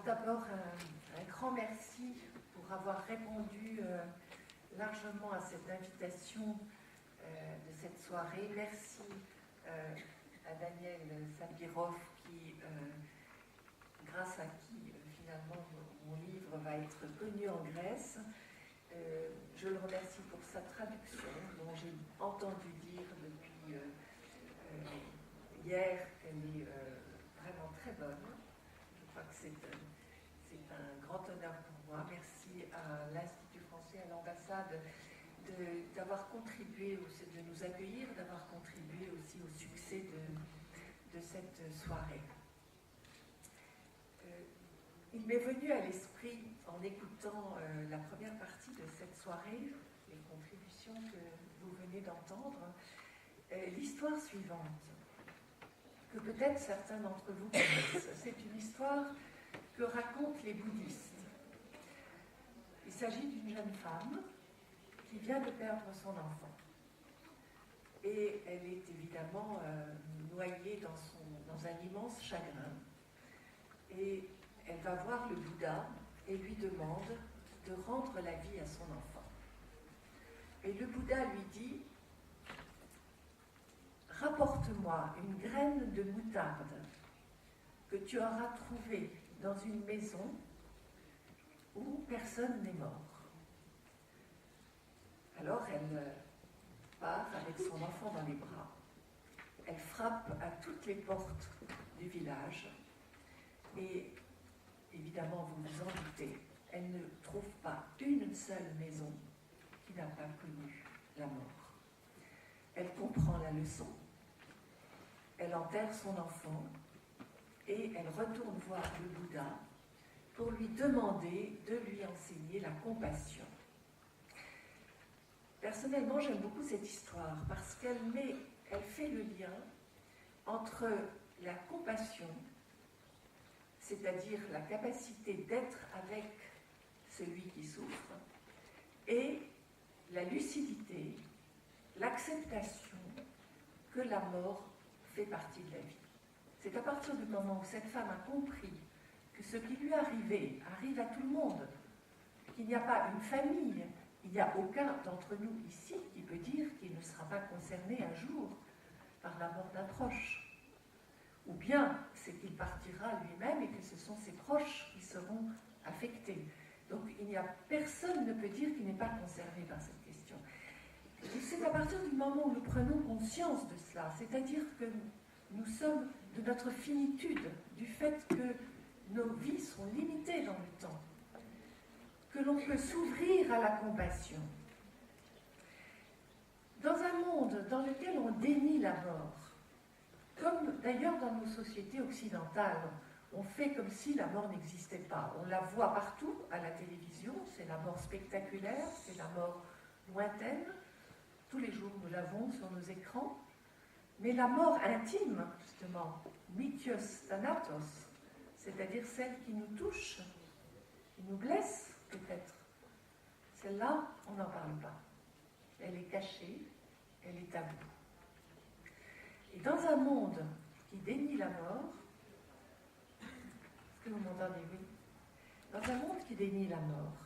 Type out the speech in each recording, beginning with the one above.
Alors d'abord, un grand merci pour avoir répondu largement à cette invitation de cette soirée. Merci à Daniel Sabirov grâce à qui finalement mon livre va être connu en Grèce. Je le remercie pour sa traduction dont j'ai entendu dire depuis hier qu'elle est vraiment très bonne. Je crois que c'est un grand honneur pour moi. Merci à l'Institut français, à l'ambassade d'avoir contribué, de nous accueillir, d'avoir contribué aussi au succès de cette soirée. Il m'est venu à l'esprit, en écoutant la première partie de cette soirée, les contributions que vous venez d'entendre, l'histoire suivante, que peut-être certains d'entre vous connaissent. C'est une histoire que racontent les bouddhistes. Il s'agit d'une jeune femme qui vient de perdre son enfant. Et elle est évidemment noyée dans un immense chagrin. Et elle va voir le Bouddha et lui demande de rendre la vie à son enfant. Et le Bouddha lui dit: rapporte-moi une graine de moutarde que tu auras trouvée dans une maison où personne n'est mort. Alors elle part avec son enfant dans les bras. Elle frappe à toutes les portes du village et évidemment, vous vous en doutez, elle ne trouve pas une seule maison qui n'a pas connu la mort. Elle comprend la leçon, elle enterre son enfant et elle retourne voir le Bouddha pour lui demander de lui enseigner la compassion. Personnellement, j'aime beaucoup cette histoire parce qu'elle fait le lien entre la compassion, c'est-à-dire la capacité d'être avec celui qui souffre, et la lucidité, l'acceptation que la mort fait partie de la vie. C'est à partir du moment où cette femme a compris que ce qui lui arrive à tout le monde, qu'il n'y a pas une famille, il n'y a aucun d'entre nous ici qui peut dire qu'il ne sera pas concerné un jour par la mort d'un proche. Ou bien c'est qu'il partira lui-même et que ce sont ses proches qui seront affectés. Donc personne ne peut dire qu'il n'est pas concerné par cette question. Et c'est à partir du moment où nous prenons conscience de cela, c'est-à-dire que nous sommes de notre finitude, du fait que nos vies sont limitées dans le temps, que l'on peut s'ouvrir à la compassion. Dans un monde dans lequel on dénie la mort, comme d'ailleurs dans nos sociétés occidentales, on fait comme si la mort n'existait pas. On la voit partout, à la télévision, c'est la mort spectaculaire, c'est la mort lointaine. Tous les jours, nous l'avons sur nos écrans. Mais la mort intime, justement, mykios thanatos, c'est-à-dire celle qui nous touche, qui nous blesse peut-être, celle-là, on n'en parle pas. Elle est cachée, elle est taboue. Et dans un monde qui dénie la mort, est-ce que vous m'entendez? Oui. Dans un monde qui dénie la mort,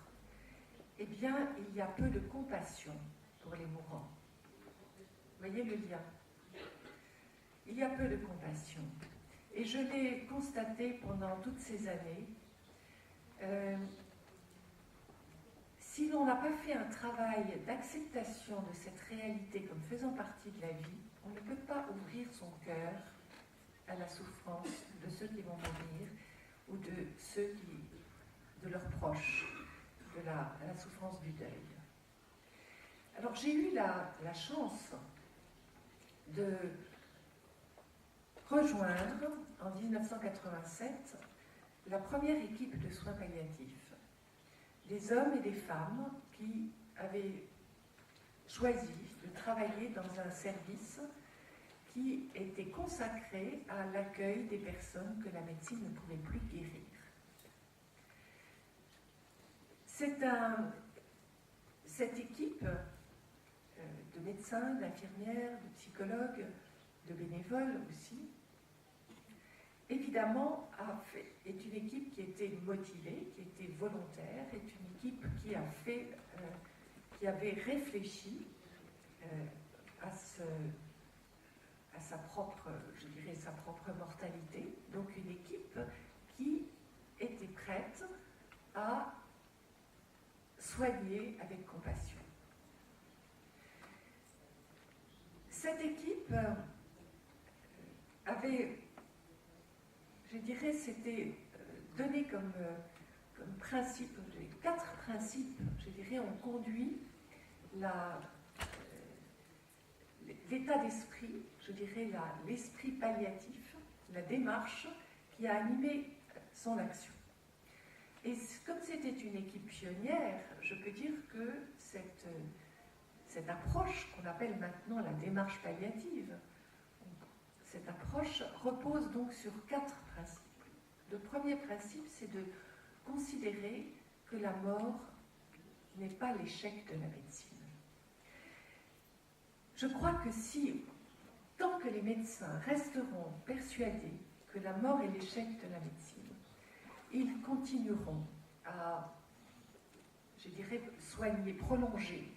eh bien, il y a peu de compassion pour les mourants. Vous voyez le lien? Il y a peu de compassion. Et je l'ai constaté pendant toutes ces années. Si l'on n'a pas fait un travail d'acceptation de cette réalité comme faisant partie de la vie, on ne peut pas ouvrir son cœur à la souffrance de ceux qui vont mourir ou de leurs proches, à la souffrance du deuil. Alors j'ai eu la chance de rejoindre en 1987 la première équipe de soins palliatifs. Des hommes et des femmes qui avaient choisi de travailler dans un service qui était consacré à l'accueil des personnes que la médecine ne pouvait plus guérir. Cette équipe de médecins, d'infirmières, de psychologues, de bénévoles aussi, évidemment, évidemment, est une équipe qui était motivée, qui était volontaire, est une équipe qui avait réfléchi à sa propre, je dirais, sa propre mortalité. Donc une équipe qui était prête à soigner avec compassion. Cette équipe avait, je dirais, c'était donné comme principe, 4 principes, je dirais, ont conduit l'état d'esprit, je dirais l'esprit palliatif, la démarche qui a animé son action. Et comme c'était une équipe pionnière, je peux dire que cette approche qu'on appelle maintenant la démarche palliative, cette approche repose donc sur 4 principes. Le premier principe, c'est de considérer que la mort n'est pas l'échec de la médecine. Je crois que tant que les médecins resteront persuadés que la mort est l'échec de la médecine, ils continueront à, je dirais, soigner, prolonger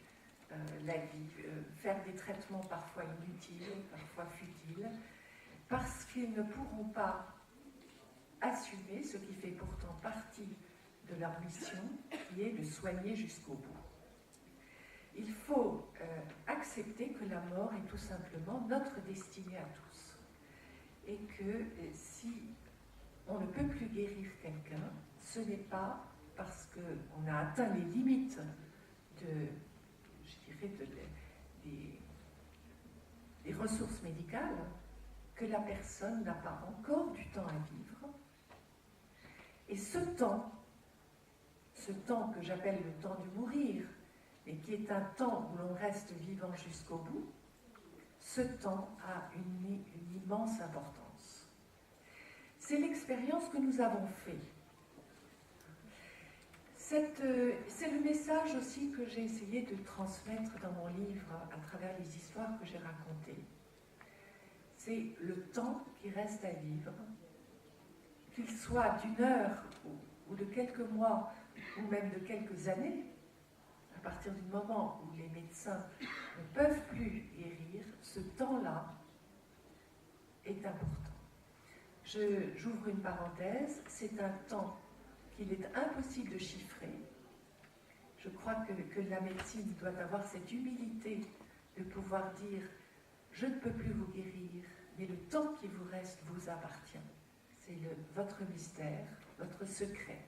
la vie, faire des traitements parfois inutiles, parfois futiles, parce qu'ils ne pourront pas assumer ce qui fait pourtant partie de leur mission, qui est de soigner jusqu'au bout. Il faut accepter que la mort est tout simplement notre destinée à tous. Et que si on ne peut plus guérir quelqu'un, ce n'est pas parce qu'on a atteint les limites des ressources médicales que la personne n'a pas encore du temps à vivre. Et ce temps que j'appelle le temps du mourir, et qui est un temps où l'on reste vivant jusqu'au bout, ce temps a une immense importance. C'est l'expérience que nous avons faite. C'est le message aussi que j'ai essayé de transmettre dans mon livre à travers les histoires que j'ai racontées. C'est le temps qui reste à vivre, qu'il soit d'une heure ou de quelques mois ou même de quelques années, à partir du moment où les médecins ne peuvent plus guérir, ce temps-là est important. J'ouvre une parenthèse, c'est un temps qu'il est impossible de chiffrer. Je crois que la médecine doit avoir cette humilité de pouvoir dire « je ne peux plus vous guérir, mais le temps qui vous reste vous appartient. C'est votre mystère, votre secret.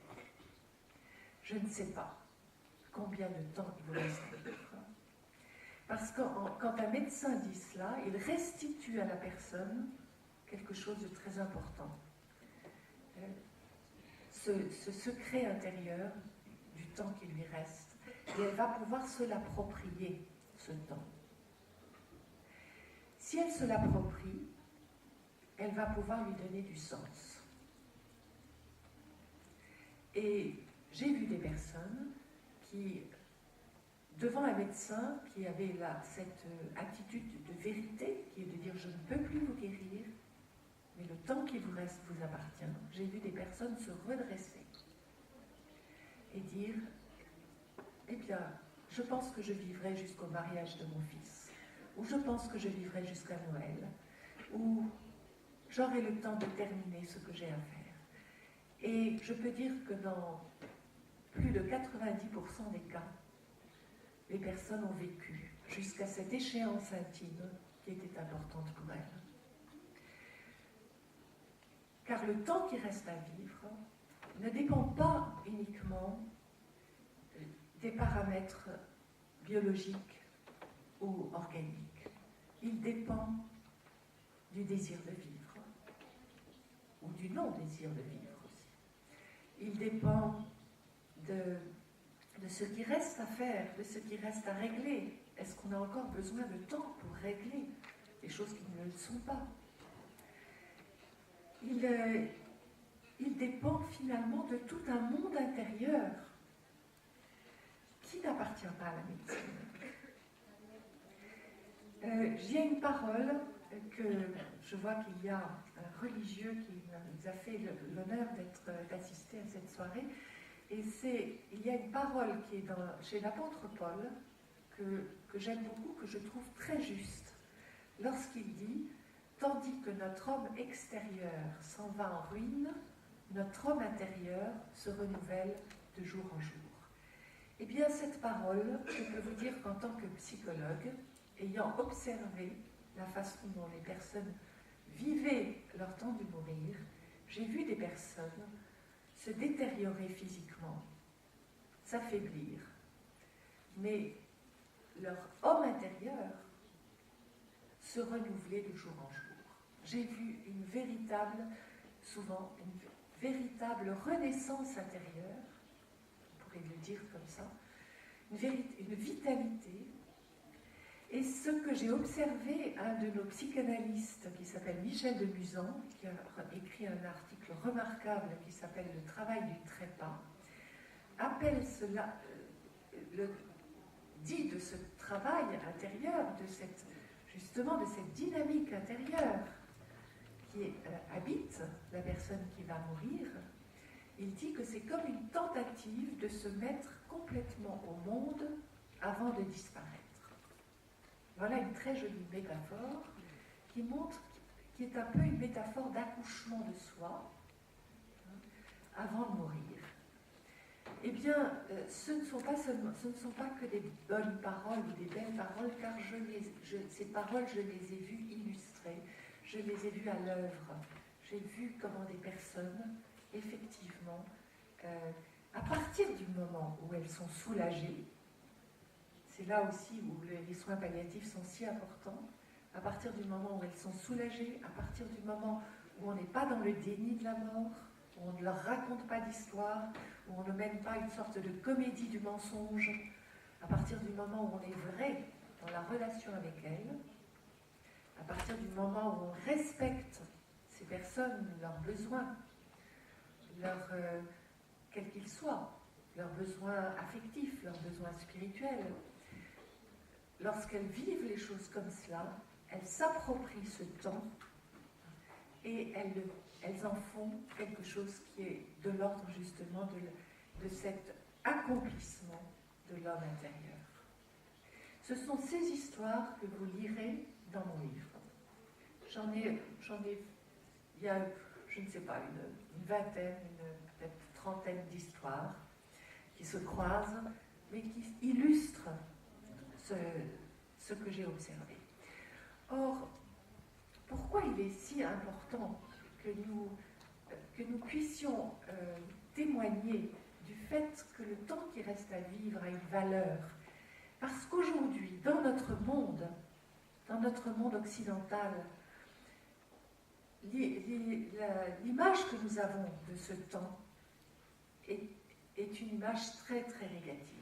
Je ne sais pas combien de temps il vous reste à vivre. » Parce que quand un médecin dit cela, il restitue à la personne quelque chose de très important. Ce secret intérieur du temps qui lui reste. Et elle va pouvoir se l'approprier, ce temps. Si elle se l'approprie, elle va pouvoir lui donner du sens. Et j'ai vu des personnes qui, devant un médecin qui avait cette attitude de vérité, qui est de dire « je ne peux plus vous guérir, mais le temps qui vous reste vous appartient », j'ai vu des personnes se redresser et dire « eh bien, je pense que je vivrai jusqu'au mariage de mon fils, ou je pense que je vivrai jusqu'à Noël, ou j'aurai le temps de terminer ce que j'ai à faire. » Et je peux dire que dans plus de 90% des cas, les personnes ont vécu jusqu'à cette échéance intime qui était importante pour elles. Car le temps qui reste à vivre ne dépend pas uniquement des paramètres biologiques ou organiques. Il dépend du désir de vivre, ou du non-désir de vivre aussi. Il dépend de ce qui reste à faire, de ce qui reste à régler. Est-ce qu'on a encore besoin de temps pour régler des choses qui ne le sont pas? Il dépend finalement de tout un monde intérieur qui n'appartient pas à la médecine. J'ai une parole que je vois qu'il y a un religieux qui nous a fait l'honneur d'assister à cette soirée. Et il y a une parole qui est chez l'apôtre Paul, que j'aime beaucoup, que je trouve très juste, lorsqu'il dit « Tandis que notre homme extérieur s'en va en ruine, notre homme intérieur se renouvelle de jour en jour. » Eh bien, cette parole, je peux vous dire qu'en tant que psychologue, ayant observé la façon dont les personnes vivaient leur temps de mourir, j'ai vu des personnes se détériorer physiquement, s'affaiblir, mais leur homme intérieur se renouveler de jour en jour. J'ai vu souvent une véritable renaissance intérieure, on pourrait le dire comme ça, une vitalité. Et ce que j'ai observé, un de nos psychanalystes qui s'appelle Michel de Musan, qui a écrit un article remarquable qui s'appelle « Le travail du trépas », appelle cela, dit de ce travail intérieur, justement de cette dynamique intérieure qui habite la personne qui va mourir. Il dit que c'est comme une tentative de se mettre complètement au monde avant de disparaître. Voilà une très jolie métaphore qui est un peu une métaphore d'accouchement de soi avant de mourir. Eh bien, ce ne sont pas que des bonnes paroles ou des belles paroles, car ces paroles, je les ai vues illustrées, je les ai vues à l'œuvre. J'ai vu comment des personnes, effectivement, à partir du moment où elles sont soulagées, c'est là aussi où les soins palliatifs sont si importants, à partir du moment où elles sont soulagées, à partir du moment où on n'est pas dans le déni de la mort, où on ne leur raconte pas d'histoire, où on ne mène pas une sorte de comédie du mensonge, à partir du moment où on est vrai dans la relation avec elles, à partir du moment où on respecte ces personnes, leurs besoins, quels qu'ils soient, leurs besoins affectifs, leurs besoins spirituels, lorsqu'elles vivent les choses comme cela, elles s'approprient ce temps et elles en font quelque chose qui est de l'ordre justement de cet accomplissement de l'homme intérieur. Ce sont ces histoires que vous lirez dans mon livre. Il y a, je ne sais pas, une vingtaine, peut-être 30aine d'histoires qui se croisent, mais qui illustrent ce que j'ai observé. Or, pourquoi il est si important que nous puissions témoigner du fait que le temps qui reste à vivre a une valeur? Parce qu'aujourd'hui, dans notre monde occidental, l'image que nous avons de ce temps est une image très très négative.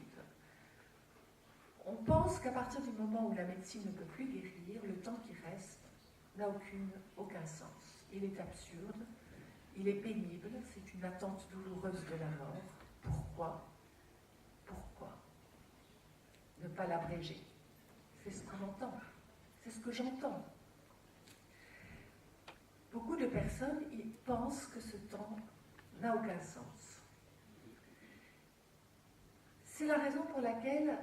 On pense qu'à partir du moment où la médecine ne peut plus guérir, le temps qui reste n'a aucun sens. Il est absurde, il est pénible, c'est une attente douloureuse de la mort. Pourquoi ne pas l'abréger? C'est ce qu'on entend, c'est ce que j'entends. Beaucoup de personnes pensent que ce temps n'a aucun sens. C'est la raison pour laquelle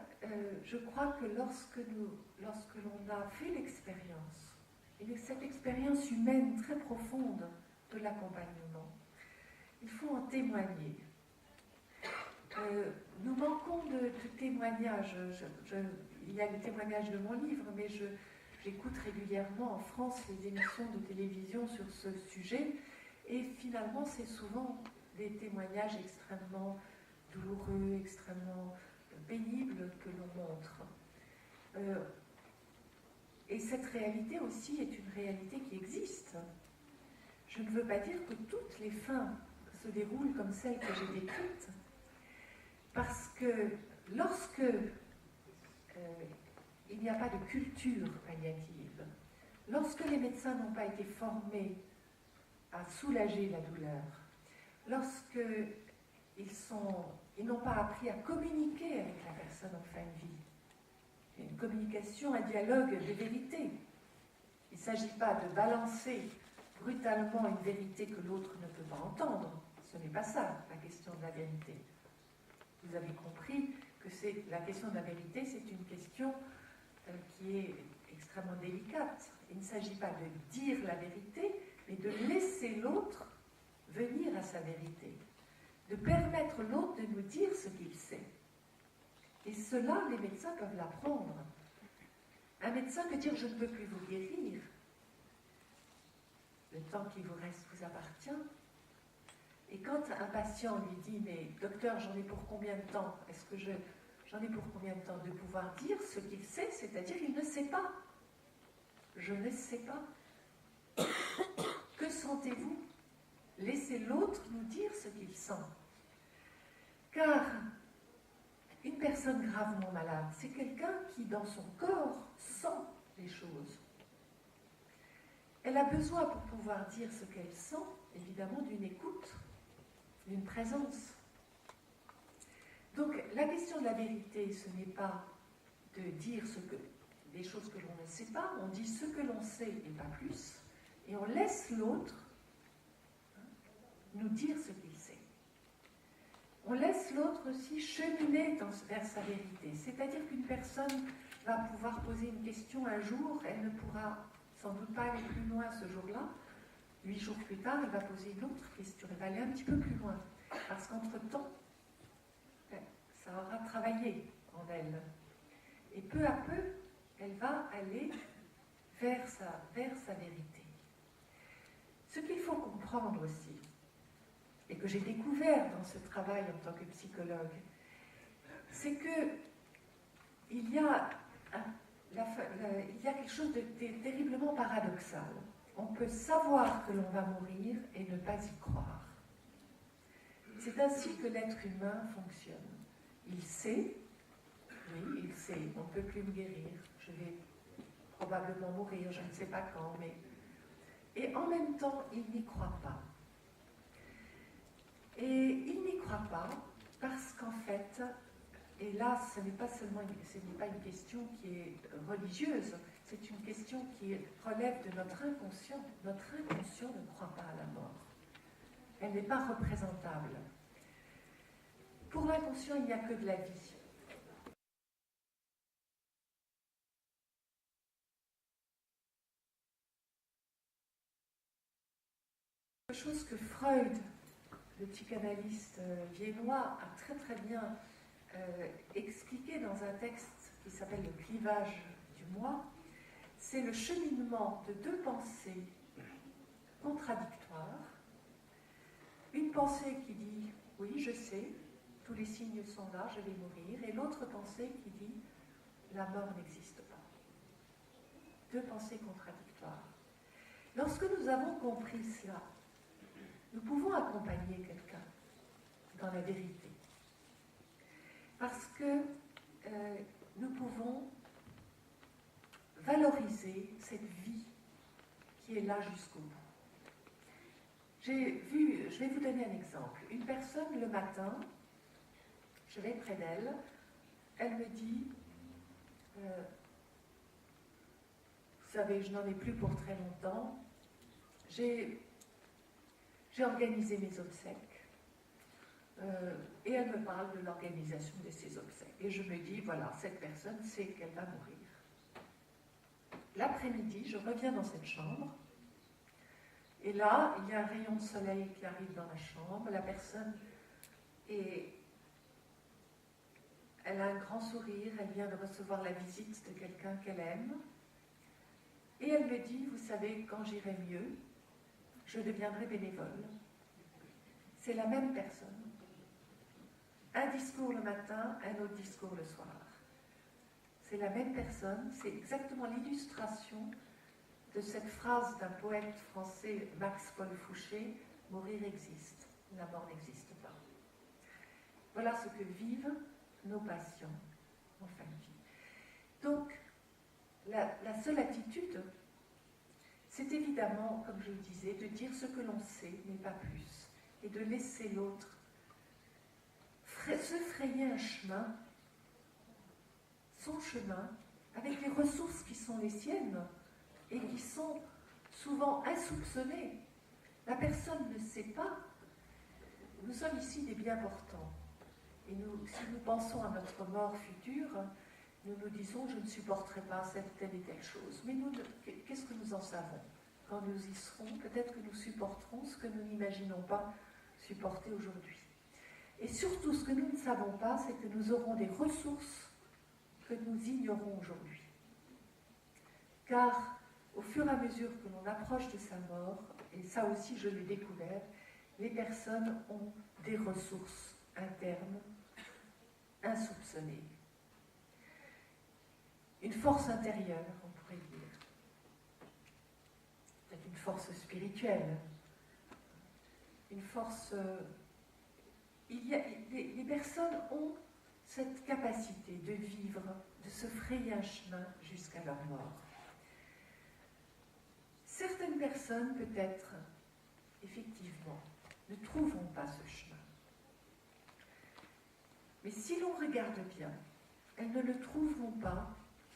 je crois que lorsque l'on a fait l'expérience, et cette expérience humaine très profonde de l'accompagnement, il faut en témoigner. Nous manquons de témoignages. Il y a les témoignages de mon livre, mais j'écoute régulièrement en France les émissions de télévision sur ce sujet, et finalement c'est souvent des témoignages extrêmement douloureux, extrêmement pénibles que l'on montre. Et cette réalité aussi est une réalité qui existe. Je ne veux pas dire que toutes les fins se déroulent comme celles que j'ai décrites, parce que lorsque il n'y a pas de culture palliative, lorsque les médecins n'ont pas été formés à soulager la douleur, lorsqu'ils n'ont pas appris à communiquer avec la personne en fin de vie, une communication, un dialogue de vérité. Il ne s'agit pas de balancer brutalement une vérité que l'autre ne peut pas entendre. Ce n'est pas ça, la question de la vérité. Vous avez compris que la question de la vérité, c'est une question qui est extrêmement délicate. Il ne s'agit pas de dire la vérité, mais de laisser l'autre venir à sa vérité, de permettre l'autre de nous dire ce qu'il sait. Et cela, les médecins peuvent l'apprendre. Un médecin peut dire « je ne peux plus vous guérir ». Le temps qui vous reste vous appartient. Et quand un patient lui dit « mais docteur, j'en ai pour combien de temps? Est-ce que j'en ai pour combien de temps ?» de pouvoir dire ce qu'il sait, c'est-à-dire il ne sait pas. Je ne sais pas. Que sentez-vous? Laissez l'autre nous dire ce qu'il sent. Car une personne gravement malade, c'est quelqu'un qui, dans son corps, sent les choses. Elle a besoin, pour pouvoir dire ce qu'elle sent, évidemment, d'une écoute, d'une présence. Donc, la question de la vérité, ce n'est pas de dire des choses que l'on ne sait pas, on dit ce que l'on sait et pas plus, et on laisse l'autre nous dire ce qu'il sait. On laisse l'autre aussi cheminer vers sa vérité. C'est-à-dire qu'une personne va pouvoir poser une question un jour, elle ne pourra sans doute pas aller plus loin ce jour-là. 8 jours plus tard, elle va poser une autre question, elle va aller un petit peu plus loin. Parce qu'entre-temps, ça aura travaillé en elle. Et peu à peu, elle va aller vers sa vérité. Ce qu'il faut comprendre aussi, et que j'ai découvert dans ce travail en tant que psychologue, c'est qu'il y a quelque chose de terriblement paradoxal. On peut savoir que l'on va mourir et ne pas y croire. C'est ainsi que l'être humain fonctionne. Il sait, oui, il sait, on ne peut plus me guérir, je vais probablement mourir, je ne sais pas quand, mais... Et en même temps, il n'y croit pas. Et il n'y croit pas parce qu'en fait, et là, ce n'est pas une question qui est religieuse, c'est une question qui relève de notre inconscient. Notre inconscient ne croit pas à la mort. Elle n'est pas représentable. Pour l'inconscient, il n'y a que de la vie. Quelque chose que Freud, le psychanalyste viennois, a très très bien expliqué dans un texte qui s'appelle Le clivage du moi, c'est le cheminement de deux pensées contradictoires. Une pensée qui dit « oui, je sais, tous les signes sont là, je vais mourir », et l'autre pensée qui dit « la mort n'existe pas ». Deux pensées contradictoires. Lorsque nous avons compris cela, nous pouvons accompagner quelqu'un dans la vérité. Parce que nous pouvons valoriser cette vie qui est là jusqu'au bout. Je vais vous donner un exemple. Une personne, le matin, je vais près d'elle, elle me dit vous savez, je n'en ai plus pour très longtemps, j'ai organisé mes obsèques. Et elle me parle de l'organisation de ses obsèques. Et je me dis, voilà, cette personne sait qu'elle va mourir. L'après-midi, je reviens dans cette chambre, et là, il y a un rayon de soleil qui arrive dans la chambre, la personne elle a un grand sourire, elle vient de recevoir la visite de quelqu'un qu'elle aime, et elle me dit, vous savez, quand j'irai mieux, je deviendrai bénévole. C'est la même personne. Un discours le matin, un autre discours le soir. C'est la même personne, c'est exactement l'illustration de cette phrase d'un poète français, Max-Paul Fouché, « Mourir existe, la mort n'existe pas ». Voilà ce que vivent nos patients en fin de vie. Donc, la seule attitude, c'est évidemment, comme je le disais, de dire ce que l'on sait, mais pas plus, et de laisser l'autre se frayer un chemin, son chemin, avec les ressources qui sont les siennes. et qui sont souvent insoupçonnés. La personne ne sait pas. Nous sommes ici des bien portants. Et si nous pensons à notre mort future, nous nous disons, je ne supporterai pas cette telle et telle chose. Mais qu'est-ce que nous en savons? Quand nous y serons, peut-être que nous supporterons ce que nous n'imaginons pas supporter aujourd'hui. Et surtout, ce que nous ne savons pas, c'est que nous aurons des ressources que nous ignorons aujourd'hui. Car, au fur et à mesure que l'on approche de sa mort, et ça aussi je l'ai découvert, les personnes ont des ressources internes insoupçonnées. Une force intérieure, on pourrait dire. Peut-être une force spirituelle. Une force... les personnes ont cette capacité de vivre, de se frayer un chemin jusqu'à leur mort. Certaines personnes, peut-être, effectivement, ne trouveront pas ce chemin. Mais si l'on regarde bien, elles ne le trouveront pas,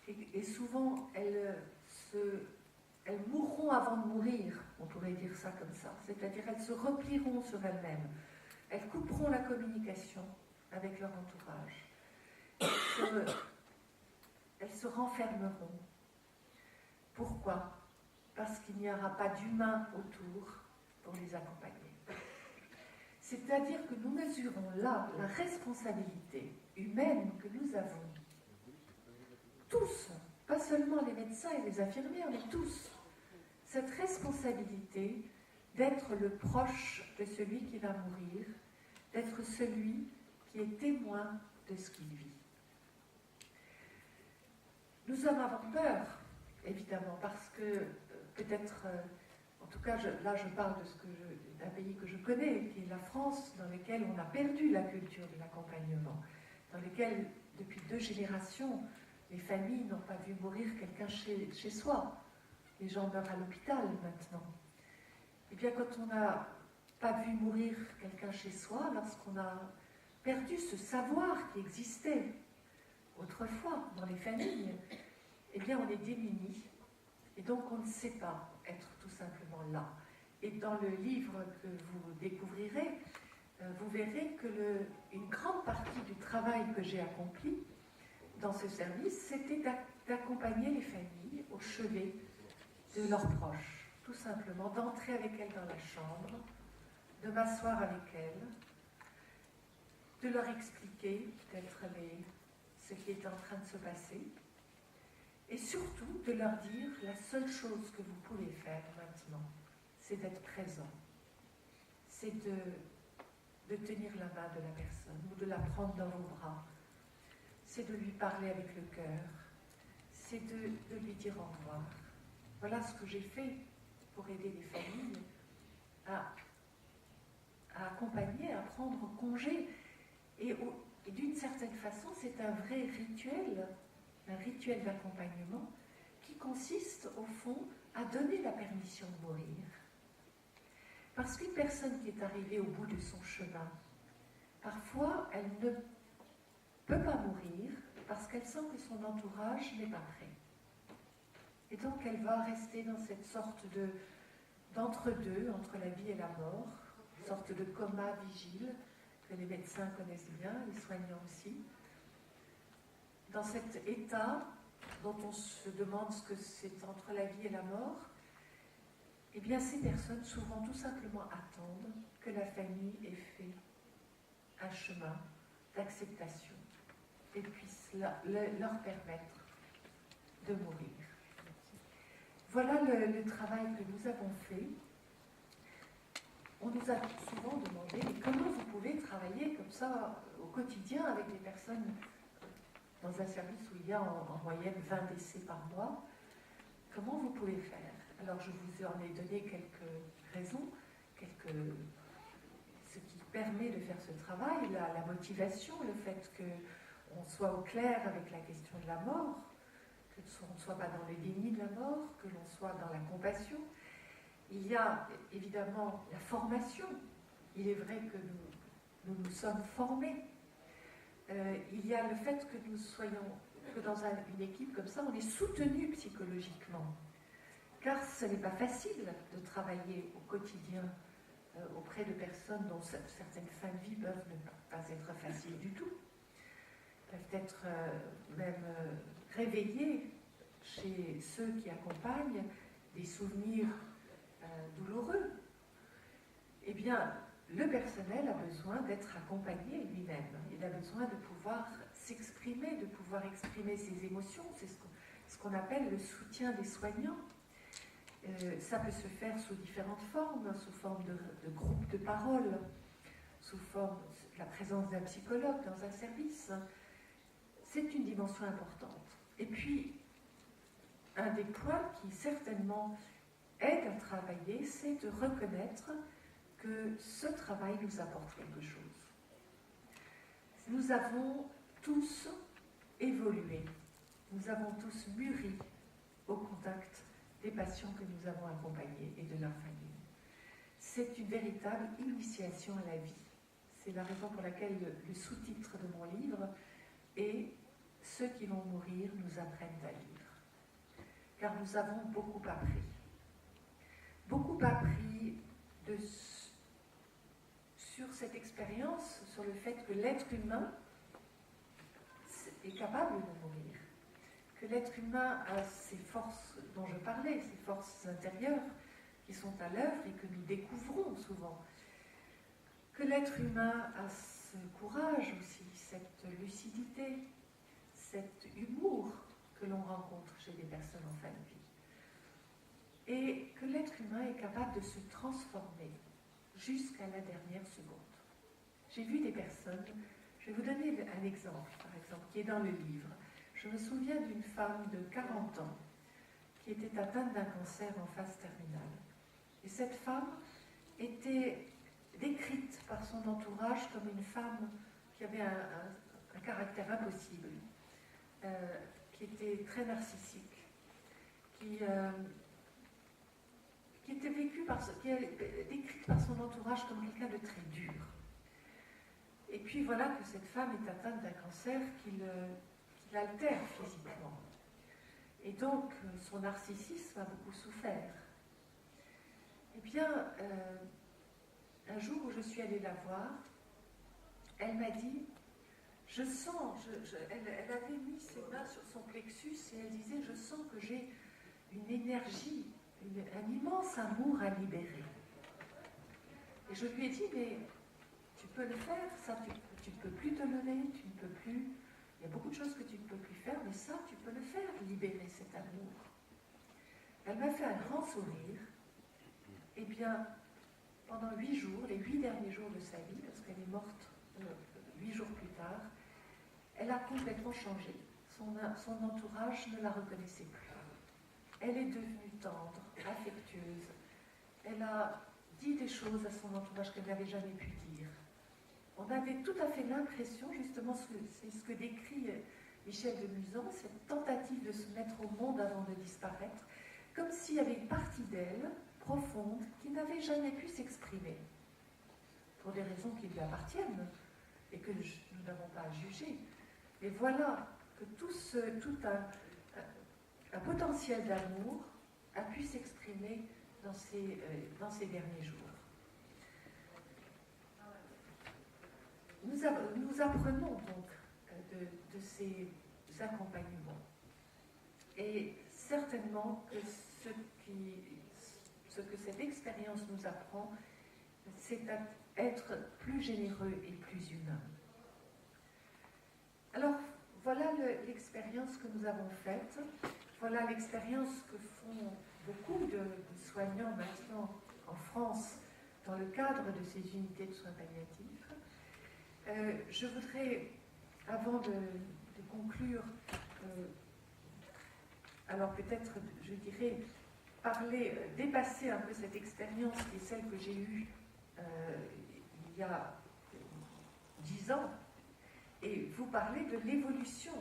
et souvent elles mourront avant de mourir, on pourrait dire ça comme ça, c'est-à-dire elles se replieront sur elles-mêmes, elles couperont la communication avec leur entourage, elles se renfermeront. Pourquoi? Parce qu'il n'y aura pas d'humain autour pour les accompagner. C'est-à-dire que nous mesurons là la responsabilité humaine que nous avons, tous, pas seulement les médecins et les infirmières, mais tous, cette responsabilité d'être le proche de celui qui va mourir, d'être celui qui est témoin de ce qu'il vit. Nous allons avoir peur, évidemment, parce que peut-être... En tout cas, là, je parle d'un pays que je connais, qui est la France, dans lequel on a perdu la culture de l'accompagnement, dans lequel, depuis 2 générations, les familles n'ont pas vu mourir quelqu'un chez soi. Les gens meurent à l'hôpital maintenant. Et bien, quand on n'a pas vu mourir quelqu'un chez soi, lorsqu'on a perdu ce savoir qui existait autrefois dans les familles, eh bien, on est démunis. Et donc, on ne sait pas être tout simplement là. Et dans le livre que vous découvrirez, vous verrez que une grande partie du travail que j'ai accompli dans ce service, c'était d'accompagner les familles au chevet de leurs proches. Tout simplement, d'entrer avec elles dans la chambre, de m'asseoir avec elles, de leur expliquer peut-être ce qui est en train de se passer, et surtout de leur dire la seule chose que vous pouvez faire maintenant, c'est d'être présent. C'est de tenir la main de la personne ou de la prendre dans vos bras. C'est de lui parler avec le cœur. C'est de lui dire au revoir. Voilà ce que j'ai fait pour aider les familles à accompagner, à prendre congé. Et d'une certaine façon, c'est un vrai rituel. Un rituel d'accompagnement qui consiste, au fond, à donner la permission de mourir. Parce qu'une personne qui est arrivée au bout de son chemin, parfois, elle ne peut pas mourir parce qu'elle sent que son entourage n'est pas prêt. Et donc, elle va rester dans cette sorte d'entre-deux, entre la vie et la mort, une sorte de coma vigile que les médecins connaissent bien, les soignants aussi. Dans cet état dont on se demande ce que c'est entre la vie et la mort, eh bien ces personnes souvent tout simplement attendent que la famille ait fait un chemin d'acceptation et puisse leur permettre de mourir. Voilà le travail que nous avons fait. On nous a souvent demandé mais comment vous pouvez travailler comme ça au quotidien avec des personnes dans un service où il y a en moyenne 20 décès par mois, comment vous pouvez faire? Alors je vous en ai donné quelques raisons, ce qui permet de faire ce travail, la motivation, le fait qu'on soit au clair avec la question de la mort, que l'on ne soit pas dans le déni de la mort, que l'on soit dans la compassion. Il y a évidemment la formation. Il est vrai que nous sommes formés. Il y a le fait que nous soyons, que dans une équipe comme ça, on est soutenu psychologiquement. car ce n'est pas facile de travailler au quotidien auprès de personnes dont certaines fins de vie peuvent ne pas être faciles du tout, peuvent être même réveillées chez ceux qui accompagnent des souvenirs douloureux. Eh bien, le personnel a besoin d'être accompagné lui-même. Il a besoin de pouvoir s'exprimer, de pouvoir exprimer ses émotions. C'est ce qu'on appelle le soutien des soignants. Ça peut se faire sous différentes formes, sous forme de groupes de parole, sous forme de la présence d'un psychologue dans un service. C'est une dimension importante. Et puis, un des points qui certainement aide à travailler, c'est de reconnaître que ce travail nous apporte quelque chose. Nous avons tous évolué, nous avons tous mûri au contact des patients que nous avons accompagnés et de leur famille. C'est une véritable initiation à la vie. C'est la raison pour laquelle le sous-titre de mon livre est « Ceux qui vont mourir nous apprennent à vivre ». Car nous avons beaucoup appris. Beaucoup appris sur cette expérience, sur le fait que l'être humain est capable de mourir, que l'être humain a ces forces dont je parlais, ces forces intérieures qui sont à l'œuvre et que nous découvrons souvent, que l'être humain a ce courage aussi, cette lucidité, cet humour que l'on rencontre chez des personnes en fin de vie, et que l'être humain est capable de se transformer jusqu'à la dernière seconde. J'ai vu des personnes, je vais vous donner un exemple, par exemple, qui est dans le livre. Je me souviens d'une femme de 40 ans qui était atteinte d'un cancer en phase terminale. Et cette femme était décrite par son entourage comme une femme qui avait un caractère impossible, qui était très narcissique, qui était décrite par son entourage comme quelqu'un de très dur. Et puis voilà que cette femme est atteinte d'un cancer qui l'altère physiquement. Et donc son narcissisme a beaucoup souffert. Eh bien, un jour où je suis allée la voir, elle m'a dit, je sens, elle avait mis ses mains sur son plexus et elle disait, je sens que j'ai une énergie, un immense amour à libérer. Et je lui ai dit, mais tu peux le faire, ça tu ne peux plus te lever, tu ne peux plus, il y a beaucoup de choses que tu ne peux plus faire, mais ça tu peux le faire, libérer cet amour. Elle m'a fait un grand sourire. Eh bien, pendant 8 jours, les 8 derniers jours de sa vie, parce qu'elle est morte 8 jours plus tard, elle a complètement changé. Son entourage ne la reconnaissait plus. Elle est devenue tendre, affectueuse. Elle a dit des choses à son entourage qu'elle n'avait jamais pu dire. On avait tout à fait l'impression, justement, c'est ce que décrit Michel de Musan, cette tentative de se mettre au monde avant de disparaître, comme s'il y avait une partie d'elle, profonde, qui n'avait jamais pu s'exprimer, pour des raisons qui lui appartiennent, et que nous n'avons pas à juger. Mais voilà que tout un potentiel d'amour a pu s'exprimer dans ces derniers jours. Nous apprenons donc de ces accompagnements. Et certainement que ce que cette expérience nous apprend, c'est à être plus généreux et plus humain. Alors, voilà l'expérience que nous avons faite. Voilà l'expérience que font beaucoup de soignants maintenant en France dans le cadre de ces unités de soins palliatifs. Je voudrais, avant de conclure, alors peut-être, je dirais, dépasser un peu cette expérience qui est celle que j'ai eue il y a 10 ans, et vous parler de l'évolution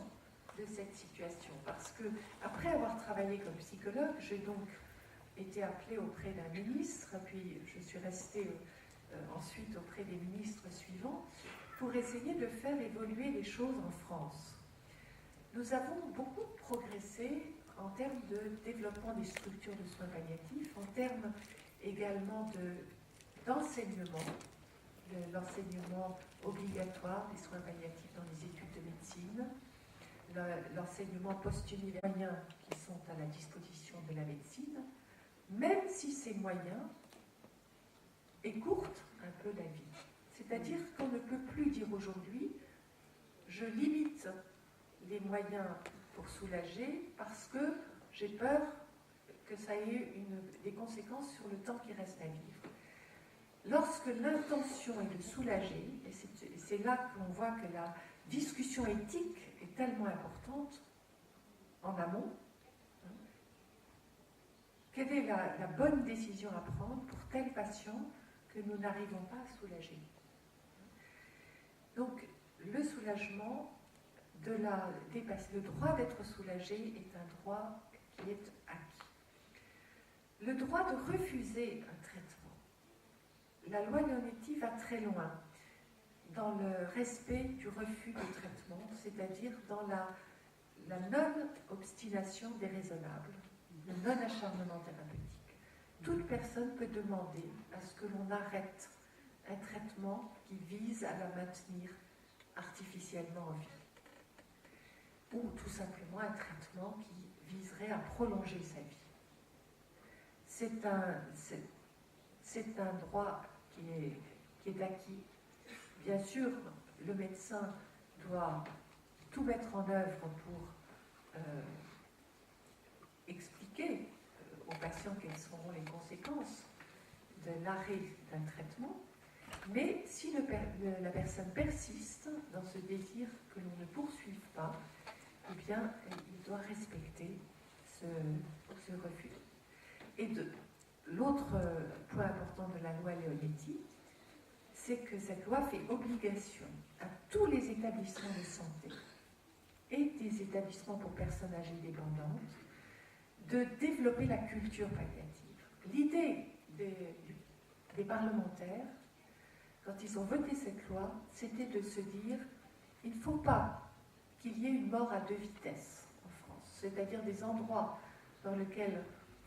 de cette situation. Parce que, après avoir travaillé comme psychologue, j'ai donc été appelée auprès d'un ministre, puis je suis restée ensuite auprès des ministres suivants, pour essayer de faire évoluer les choses en France. Nous avons beaucoup progressé en termes de développement des structures de soins palliatifs, en termes également d'enseignement, l'enseignement obligatoire des soins palliatifs dans les études de médecine, l'enseignement post-universitaire qui sont à la disposition de la médecine, même si ces moyens écourtent un peu la vie. C'est-à-dire qu'on ne peut plus dire aujourd'hui « je limite les moyens pour soulager parce que j'ai peur que ça ait des conséquences sur le temps qui reste à vivre ». Lorsque l'intention est de soulager, et c'est là qu'on voit que la discussion éthique est tellement importante en amont, quelle est la bonne décision à prendre pour tel patient que nous n'arrivons pas à soulager. Donc, le soulagement, le droit d'être soulagé est un droit qui est acquis. Le droit de refuser un traitement. La loi Leonetti va très loin dans le respect du refus de traitement, c'est-à-dire dans la non-obstination déraisonnable, le non-acharnement thérapeutique. Toute personne peut demander à ce que l'on arrête un traitement qui vise à la maintenir artificiellement en vie, ou tout simplement un traitement qui viserait à prolonger sa vie. C'est un droit qui est acquis. Bien sûr, le médecin doit tout mettre en œuvre pour expliquer aux patients quelles seront les conséquences de l'arrêt d'un traitement, mais si la personne persiste dans ce désir que l'on ne poursuive pas, eh bien, il doit respecter ce refus. Et l'autre point important de la loi Leonetti, c'est que cette loi fait obligation à tous les établissements de santé et des établissements pour personnes âgées dépendantes de développer la culture palliative. L'idée des parlementaires, quand ils ont voté cette loi, c'était de se dire il ne faut pas qu'il y ait une mort à deux vitesses en France, c'est-à-dire des endroits dans lesquels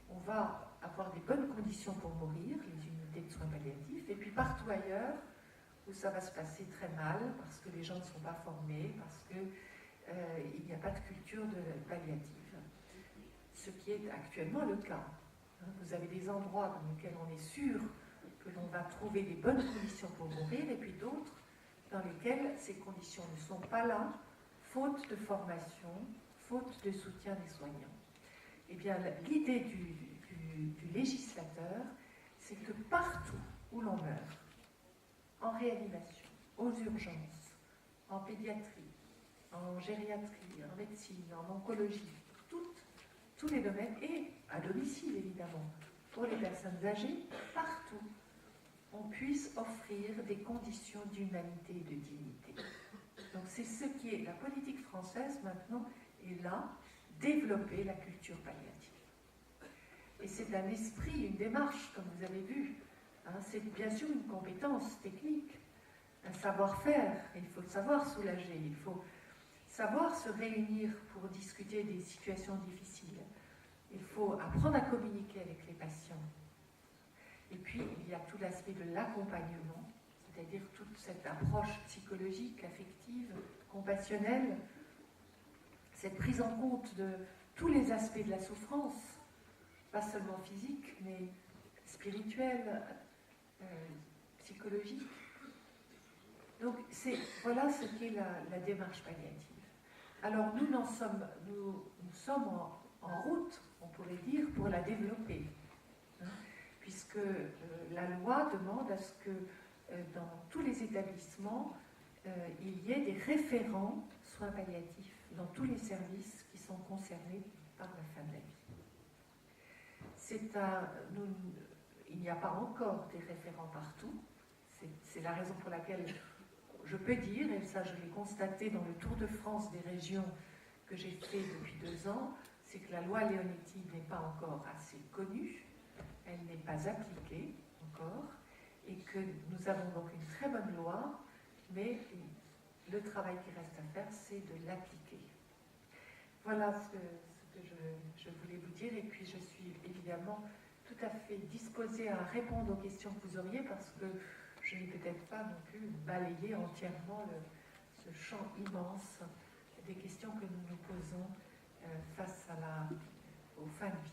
on va avoir des bonnes conditions pour mourir, les unités de soins palliatifs, et puis partout ailleurs où ça va se passer très mal parce que les gens ne sont pas formés, parce qu'il n'y a pas de culture palliative. Ce qui est actuellement le cas. Vous avez des endroits dans lesquels on est sûr que l'on va trouver des bonnes conditions pour mourir, et puis d'autres dans lesquelles ces conditions ne sont pas là, faute de formation, faute de soutien des soignants. Eh bien, l'idée du législateur, c'est que partout où l'on meurt, en réanimation, aux urgences, en pédiatrie, en gériatrie, en médecine, en oncologie, tous les domaines, et à domicile évidemment, pour les personnes âgées, partout, on puisse offrir des conditions d'humanité et de dignité. Donc c'est ce qui est la politique française maintenant, est là, développer la culture palliative. Et c'est un esprit, une démarche, comme vous avez vu. C'est bien sûr une compétence technique, un savoir-faire. Il faut savoir soulager, il faut savoir se réunir pour discuter des situations difficiles. Il faut apprendre à communiquer avec les patients. Et puis, il y a tout l'aspect de l'accompagnement, c'est-à-dire toute cette approche psychologique, affective, compassionnelle, cette prise en compte de tous les aspects de la souffrance, pas seulement physique, mais spirituelle, psychologique. Donc, voilà ce qu'est la démarche palliative. Alors, nous sommes en route, on pourrait dire, pour la développer, puisque la loi demande à ce que dans tous les établissements, il y ait des référents soins palliatifs dans tous les services qui sont concernés par la fin de la vie. Il n'y a pas encore des référents partout. C'est la raison pour laquelle je peux dire, et ça je l'ai constaté dans le Tour de France des régions que j'ai fait depuis 2 ans, c'est que la loi Leonetti n'est pas encore assez connue, elle n'est pas appliquée encore, et que nous avons donc une très bonne loi, mais le travail qui reste à faire, c'est de l'appliquer. Voilà ce ce que je voulais vous dire. Et puis je suis évidemment tout à fait disposée à répondre aux questions que vous auriez, parce que je n'ai peut-être pas non plus balayé entièrement ce champ immense des questions que nous nous posons face aux fins de vie.